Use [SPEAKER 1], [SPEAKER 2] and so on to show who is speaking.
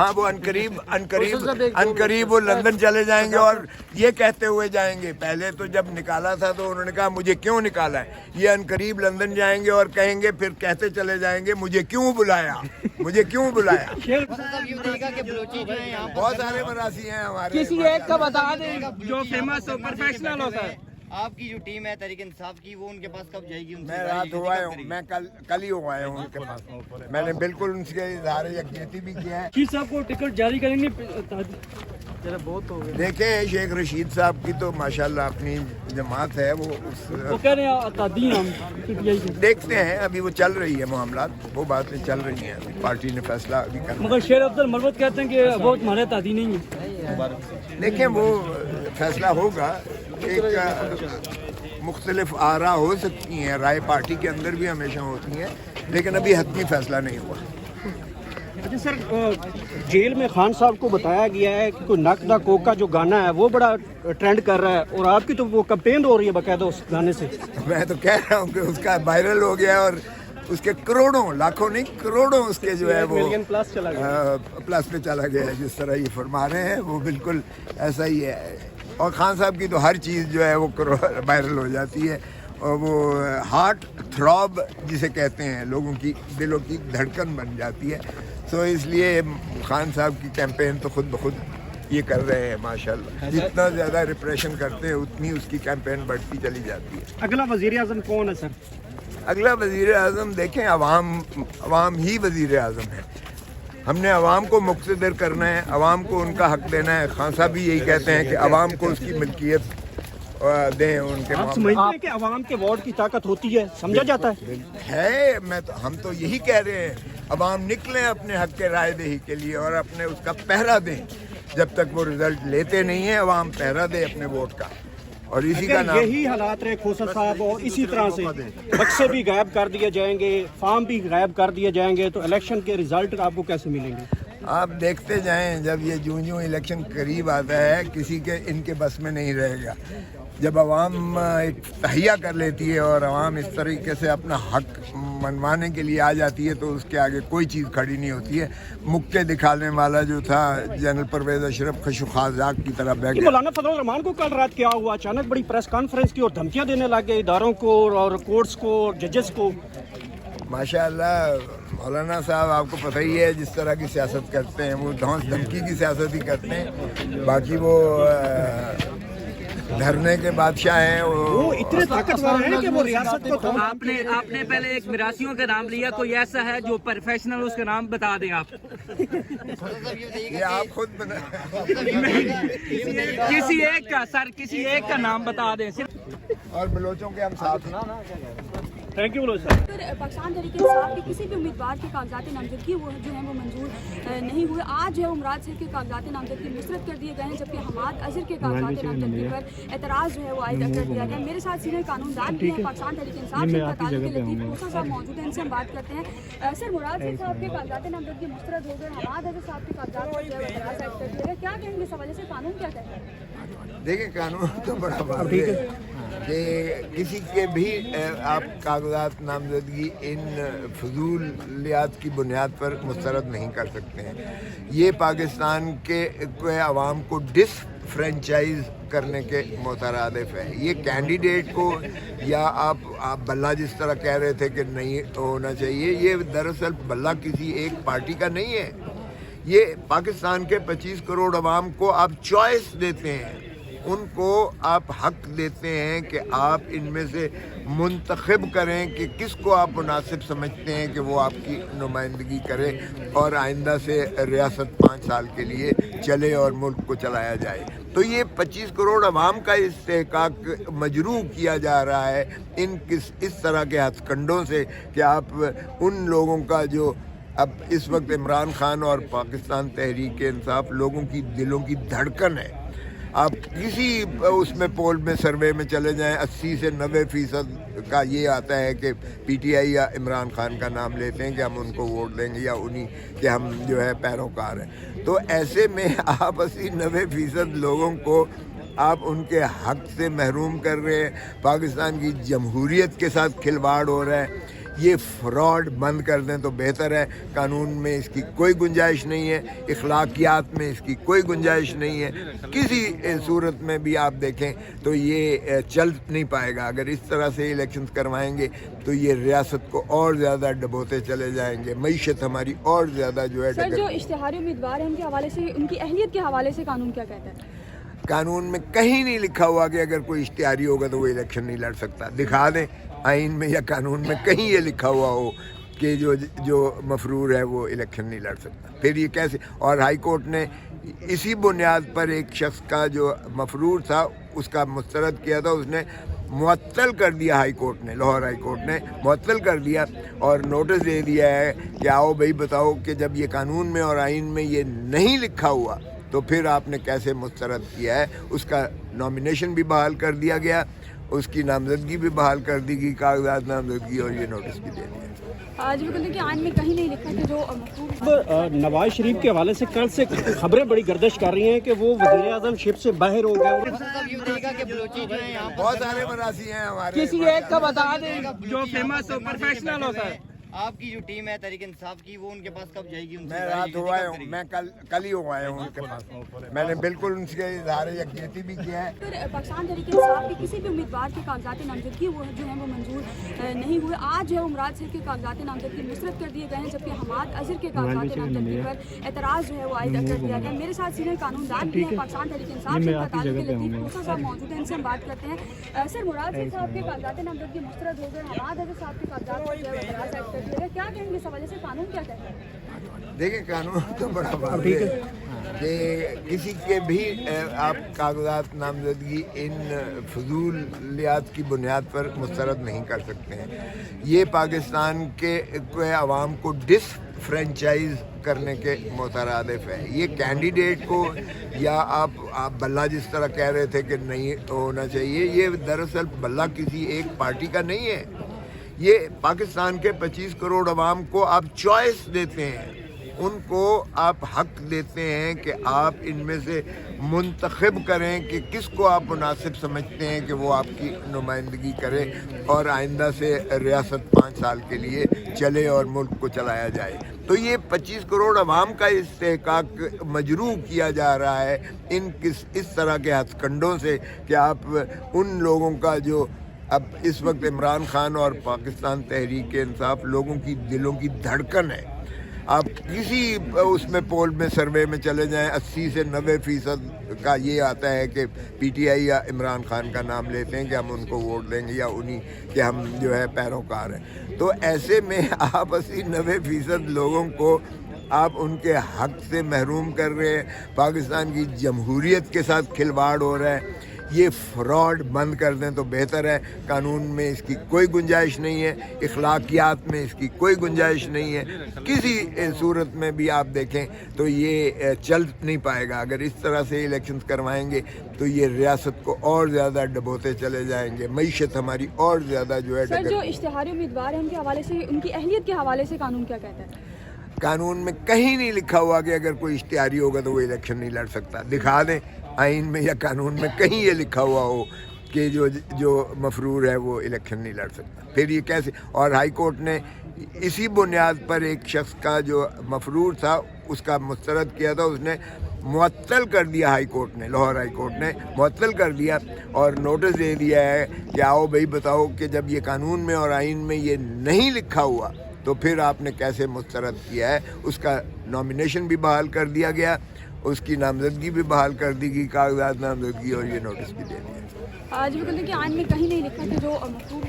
[SPEAKER 1] ہاں وہ انقریب وہ لندن چلے جائیں گے اور یہ کہتے ہوئے جائیں گے. پہلے تو جب نکالا تھا تو انہوں نے کہا مجھے کیوں نکالا ہے. یہ انقریب لندن جائیں گے اور کہیں گے پھر کہتے چلے جائیں گے مجھے کیوں بلایا. بہت سارے مراسی ہیں ہمارے.
[SPEAKER 2] کسی ایک کا بتا دیں جو فیمس ہو, پروفیشنل ہو. سر
[SPEAKER 3] آپ کی جو ٹیم ہے تحریک انصاف کی, وہ ان کے پاس کب جائے گی؟
[SPEAKER 1] میں رات ہوا ہوں, میں کل ہی ہوا ہوں ان کے پاس. میں نے بالکل ان سے اظہار یکجہتی بھی کیا ہے.
[SPEAKER 2] شیخ صاحب کو ٹکٹ جاری کریں گے. بہت ہو گیا.
[SPEAKER 1] دیکھیں شیخ رشید صاحب کی تو ماشاءاللہ اپنی جماعت ہے, وہ
[SPEAKER 2] کہہ رہے ہیں ہم
[SPEAKER 1] دیکھتے ہیں. ابھی وہ چل رہی ہے معاملات, وہ باتیں چل رہی ہیں. پارٹی نے فیصلہ ابھی کرنا.
[SPEAKER 2] مگر شیر افضل مروت کہتے ہیں کہ وہ تمہارے تعدی نہیں ہے.
[SPEAKER 1] دیکھیں وہ فیصلہ ہوگا. ایک مختلف آراء ہو سکتی ہیں, رائے پارٹی کے اندر بھی ہمیشہ ہوتی ہیں, لیکن ابھی حتمی فیصلہ نہیں ہوا.
[SPEAKER 4] اچھا سر, جیل میں خان صاحب کو بتایا گیا ہے کہ کوئی نک دا کوکا جو گانا ہے وہ بڑا ٹرینڈ کر رہا ہے, اور آپ کی تو وہ کمپین ہو رہی ہے باقاعدہ اس گانے سے.
[SPEAKER 1] میں تو کہہ رہا ہوں کہ اس کا وائرل ہو گیا اور اس کے کروڑوں, لاکھوں نہیں کروڑوں اس کے جو ہے وہ پلس پہ چلا گیا ہے. جس طرح یہ فرما رہے ہیں وہ بالکل ایسا ہی ہے. اور خان صاحب کی تو ہر چیز جو ہے وہ وائرل ہو جاتی ہے, اور وہ ہارٹ تھراب جسے کہتے ہیں, لوگوں کی دلوں کی دھڑکن بن جاتی ہے. تو اس لیے خان صاحب کی کیمپین تو خود بخود یہ کر رہے ہیں ماشاءاللہ. جتنا زیادہ ریپریشن کرتے ہیں اتنی اس کی کیمپین بڑھتی چلی جاتی ہے.
[SPEAKER 4] اگلا وزیر اعظم کون ہے سر؟
[SPEAKER 1] اگلا وزیر اعظم دیکھیں, عوام ہی وزیر اعظم ہے. ہم نے عوام کو مقتدر کرنا ہے, عوام کو ان کا حق دینا ہے. خان صاحب بھی یہی کہتے ہیں کہ عوام کو اس کی ملکیت دیں. ان کے
[SPEAKER 4] آپ سمجھتے ہیں کہ عوام کے ووٹ کی طاقت ہوتی ہے, سمجھا جاتا
[SPEAKER 1] ہے. ہم تو یہی کہہ رہے ہیں, عوام نکلیں اپنے حق کے رائے دہی کے لیے اور اپنے اس کا پہرا دیں. جب تک وہ رزلٹ لیتے نہیں ہیں, عوام پہرا دے اپنے ووٹ کا. اور اسی کا نام
[SPEAKER 4] یہی حالات رہے کھوسا صاحب, اور اسی طرح سے بکسے بھی غائب کر دیے جائیں گے, فارم بھی غائب کر دیے جائیں گے, تو الیکشن کے ریزلٹ آپ کو کیسے ملیں گے؟
[SPEAKER 1] آپ دیکھتے جائیں. جب یہ جوں الیکشن قریب آتا ہے, کسی کے ان کے بس میں نہیں رہے گا. جب عوام ایک تہیہ کر لیتی ہے اور عوام اس طریقے سے اپنا حق منوانے کے لیے آ جاتی ہے, تو اس کے آگے کوئی چیز کھڑی نہیں ہوتی ہے. مکے دکھانے والا جو تھا جنرل پرویز اشرف خشخازاق کی طرح بیٹھ گیا.
[SPEAKER 4] مولانا فضل الرحمان کو کل رات کیا ہوا, اچانک بڑی پریس کانفرنس کی اور دھمکیاں دینے لگے اداروں کو اور کورٹس کو اور ججز کو.
[SPEAKER 1] ماشاءاللہ مولانا صاحب آپ کو پتہ ہی ہے جس طرح کی سیاست کرتے ہیں, وہ دھونس دھمکی کی سیاست ہی کرتے ہیں. باقی وہ دھرنے کے بادشاہ ہیں.
[SPEAKER 4] وہ اتنے طاقتور ہیں کہ وہ ریاست کو.
[SPEAKER 2] آپ نے پہلے ایک میراثیوں کا نام لیا, کوئی ایسا ہے جو پروفیشنل, اس کا نام بتا دیں آپ.
[SPEAKER 1] یہ آپ خود
[SPEAKER 2] کسی ایک کا سر, کسی ایک کا نام بتا دیں.
[SPEAKER 1] اور بلوچوں کے ہم ساتھ ہیں.
[SPEAKER 4] Thank you sir.
[SPEAKER 5] Pakistan Tehreek Insaf کے کسی بھی امیدوار کے کاغذات نامزدگی وہ جو ہیں وہ منظور نہیں ہوئے. آج جو ہے عمران سیخ کے کاغذات نامزدگی مسترد کر دیے گئے ہیں, جبکہ حماد اظہر کے کاغذات نامزدگی پر اعتراض جو ہے وہ عائد کر دیا گیا. میرے ساتھ سینئر قانون دان بھی ہیں پاکستان تحریک انصاف سے, تعلق لطیف موسیٰ صاحب موجود ہیں, ان سے ہم بات کرتے ہیں. سر, مراد سیخ صاحب کے کاغذات نامزدگی مسترد ہو گئے, حماد اظہر صاحب کے کاغذات پر جو ہے اعتراض عائد کر دیا گیا. کیا کہیں گے اس حوالے سے, قانون کیا کہتا ہے؟
[SPEAKER 1] دیکھیں قانون تو بڑا واضح ہے کہ کسی کے بھی آپ کاغذات نامزدگی ان فضولیات کی بنیاد پر مسترد نہیں کر سکتے ہیں. یہ پاکستان کے عوام کو ڈس فرینچائز کرنے کے مترادف ہے. یہ کینڈیڈیٹ کو یا آپ بلہ جس طرح کہہ رہے تھے کہ نہیں ہونا چاہیے, یہ دراصل بلہ کسی ایک پارٹی کا نہیں ہے. یہ پاکستان کے 25 کروڑ عوام کو آپ چوائس دیتے ہیں, ان کو آپ حق دیتے ہیں کہ آپ ان میں سے منتخب کریں کہ کس کو آپ مناسب سمجھتے ہیں کہ وہ آپ کی نمائندگی کرے اور آئندہ سے ریاست 5 سال کے لیے چلے اور ملک کو چلایا جائے. تو یہ 25 کروڑ عوام کا استحقاق مجروح کیا جا رہا ہے اس طرح کے ہتھ کنڈوں سے کہ آپ ان لوگوں کا جو اب اس وقت عمران خان اور پاکستان تحریک انصاف لوگوں کی دلوں کی دھڑکن ہے. آپ کسی اس میں پول میں سروے میں چلے جائیں, 80 سے 90% کا یہ آتا ہے کہ پی ٹی آئی یا عمران خان کا نام لیتے ہیں کہ ہم ان کو ووٹ دیں گے یا انہی کہ ہم جو ہے پیروکار ہیں. تو ایسے میں آپ 80-90% لوگوں کو آپ ان کے حق سے محروم کر رہے ہیں. پاکستان کی جمہوریت کے ساتھ کھلواڑ ہو رہا ہے. یہ فراڈ بند کر دیں تو بہتر ہے. قانون میں اس کی کوئی گنجائش نہیں ہے, اخلاقیات میں اس کی کوئی گنجائش نہیں ہے. کسی صورت میں بھی آپ دیکھیں تو یہ چل نہیں پائے گا. اگر اس طرح سے الیکشنز کروائیں گے تو یہ ریاست کو اور زیادہ ڈبوتے چلے جائیں گے, معیشت ہماری اور زیادہ جو ہے.
[SPEAKER 5] سر جو اشتہاری امیدوار ہیں ان کے حوالے سے, ان کی اہلیت کے حوالے سے قانون کیا کہتا ہے؟
[SPEAKER 1] قانون میں کہیں نہیں لکھا ہوا کہ اگر کوئی اشتہاری ہوگا تو وہ الیکشن نہیں لڑ سکتا. دکھا دیں آئین میں یا قانون میں کہیں یہ لکھا ہوا ہو کہ جو مفرور ہے وہ الیکشن نہیں لڑ سکتا. پھر یہ کیسے؟ اور ہائی کورٹ نے اسی بنیاد پر ایک شخص کا جو مفرور تھا اس کا مسترد کیا تھا, اس نے معطل کر دیا. ہائی کورٹ نے, لاہور ہائی کورٹ نے معطل کر دیا اور نوٹس دے دیا ہے کہ آؤ بھائی بتاؤ کہ جب یہ قانون میں اور آئین میں یہ نہیں لکھا ہوا تو پھر آپ نے کیسے مسترد کیا ہے. اس کا نامینیشن بھی بحال کر دیا گیا, اس کی نامزدگی بھی بحال کر دی گئی, کاغذات نامزدگی, اور یہ نوٹس بھی دے دیا.
[SPEAKER 5] آج بھی کہتے ہیں کہ آئین میں کہیں نہیں لکھا کہ جو مفروض.
[SPEAKER 4] نواز شریف کے حوالے سے کل سے خبریں بڑی گردش کر رہی ہیں کہ وہ وزیر اعظم شپ سے باہر ہو گئے.
[SPEAKER 3] صاحب یہ بتائیے گا کہ بلوچی جو ہے یہاں
[SPEAKER 1] بہت سارے مراسی ہیں ہمارے.
[SPEAKER 2] کسی ایک کا بتا دیں جو فیمس ہو, پروفیشنل ہوتا ہے.
[SPEAKER 3] آپ کی جو ٹیم ہے تحریک انصاف کی, وہ ان کے پاس کب جائے گی؟ ان سے
[SPEAKER 1] میں رات ہوا ہوں, میں کل ہی ہوا ہوں ان کے پاس. میں نے بالکل ان سے اظہار یکجہتی بھی کیا ہے.
[SPEAKER 5] پھر پاکستان تحریک انصاف کے کسی بھی امیدوار کے کاغذات نامزدگی وہ جو ہیں وہ منظور نہیں ہوئے. آج جو ہے عمران صاحب کے کاغذات نامزدگی مسترد کر دیے گئے ہیں, جبکہ حماد اظہر کے کاغذات نامزدگی پر اعتراض جو ہے وہ عائد کر دیا گیا. میرے ساتھ سینئر قانون دان بھی ہیں پاکستان تحریک انصاف سے, لطیف موسیٰ صاحب موجود ہیں, ان سے ہم بات کرتے ہیں. سر مراد صاحب کے کاغذات نامزدگی مسترد ہو گئے, حماد اظہر صاحب کے کاغذات پر جو ہے اعتراض عائد کر دیا گیا. کیا کہیں گے اس حوالے سے, قانون کیا کہتا ہے؟
[SPEAKER 1] دیکھیں قانون تو بڑا واضح ہے کہ کسی کے بھی آپ کاغذات نامزدگی ان فضولیات کی بنیاد پر مسترد نہیں کر سکتے ہیں. یہ پاکستان کے عوام کو ڈس فرینچائز کرنے کے مترادف ہے. یہ کینڈیڈیٹ کو یا آپ بلہ جس طرح کہہ رہے تھے کہ نہیں ہونا چاہیے, یہ دراصل بلہ کسی ایک پارٹی کا نہیں ہے. یہ پاکستان کے 25 کروڑ عوام کو آپ چوائس دیتے ہیں, ان کو آپ حق دیتے ہیں کہ آپ ان میں سے منتخب کریں کہ کس کو آپ مناسب سمجھتے ہیں کہ وہ آپ کی نمائندگی کرے اور آئندہ سے ریاست 5 سال کے لیے چلے اور ملک کو چلایا جائے. تو یہ 25 کروڑ عوام کا استحقاق مجروح کیا جا رہا ہے اس طرح کے ہتھ کنڈوں سے کہ آپ ان لوگوں کا جو اب اس وقت عمران خان اور پاکستان تحریک انصاف لوگوں کی دلوں کی دھڑکن ہے. آپ کسی اس میں پول میں سروے میں چلے جائیں, 80 سے 90% کا یہ آتا ہے کہ پی ٹی آئی یا عمران خان کا نام لیتے ہیں کہ ہم ان کو ووٹ دیں گے یا انہی کہ ہم جو ہے پیروکار ہیں. تو ایسے میں آپ 80-90% لوگوں کو آپ ان کے حق سے محروم کر رہے ہیں. پاکستان کی جمہوریت کے ساتھ کھلواڑ ہو رہا ہے. یہ فراڈ بند کر دیں تو بہتر ہے. قانون میں اس کی کوئی گنجائش نہیں ہے, اخلاقیات میں اس کی کوئی گنجائش نہیں ہے. کسی صورت میں بھی آپ دیکھیں تو یہ چل نہیں پائے گا. اگر اس طرح سے الیکشنز کروائیں گے تو یہ ریاست کو اور زیادہ ڈبوتے چلے جائیں گے, معیشت ہماری اور زیادہ جو ہے.
[SPEAKER 5] سر جو اشتہاری امیدوار ہیں ان کے حوالے سے, ان کی اہلیت کے حوالے سے قانون کیا کہتا ہے؟
[SPEAKER 1] قانون میں کہیں نہیں لکھا ہوا کہ اگر کوئی اشتہاری ہوگا تو وہ الیکشن نہیں لڑ سکتا. دکھا دیں آئین میں یا قانون میں کہیں یہ لکھا ہوا ہو کہ جو مفرور ہے وہ الیکشن نہیں لڑ سکتا. پھر یہ کیسے؟ اور ہائی کورٹ نے اسی بنیاد پر ایک شخص کا جو مفرور تھا اس کا مسترد کیا تھا, اس نے معطل کر دیا. ہائی کورٹ نے, لاہور ہائی کورٹ نے معطل کر دیا اور نوٹس دے دیا ہے کہ آؤ بھائی بتاؤ کہ جب یہ قانون میں اور آئین میں یہ نہیں لکھا ہوا تو پھر آپ نے کیسے مسترد کیا ہے. اس کا نامینیشن بھی بحال کر دیا گیا, اس کی نامزدگی بھی بحال کر دی گئی, کاغذات نامزدگی, اور یہ نوٹس بھی دے دیا.
[SPEAKER 5] آج بھی کہتے ہیں کہ آئین میں کہیں نہیں لکھا کہ جو مفروض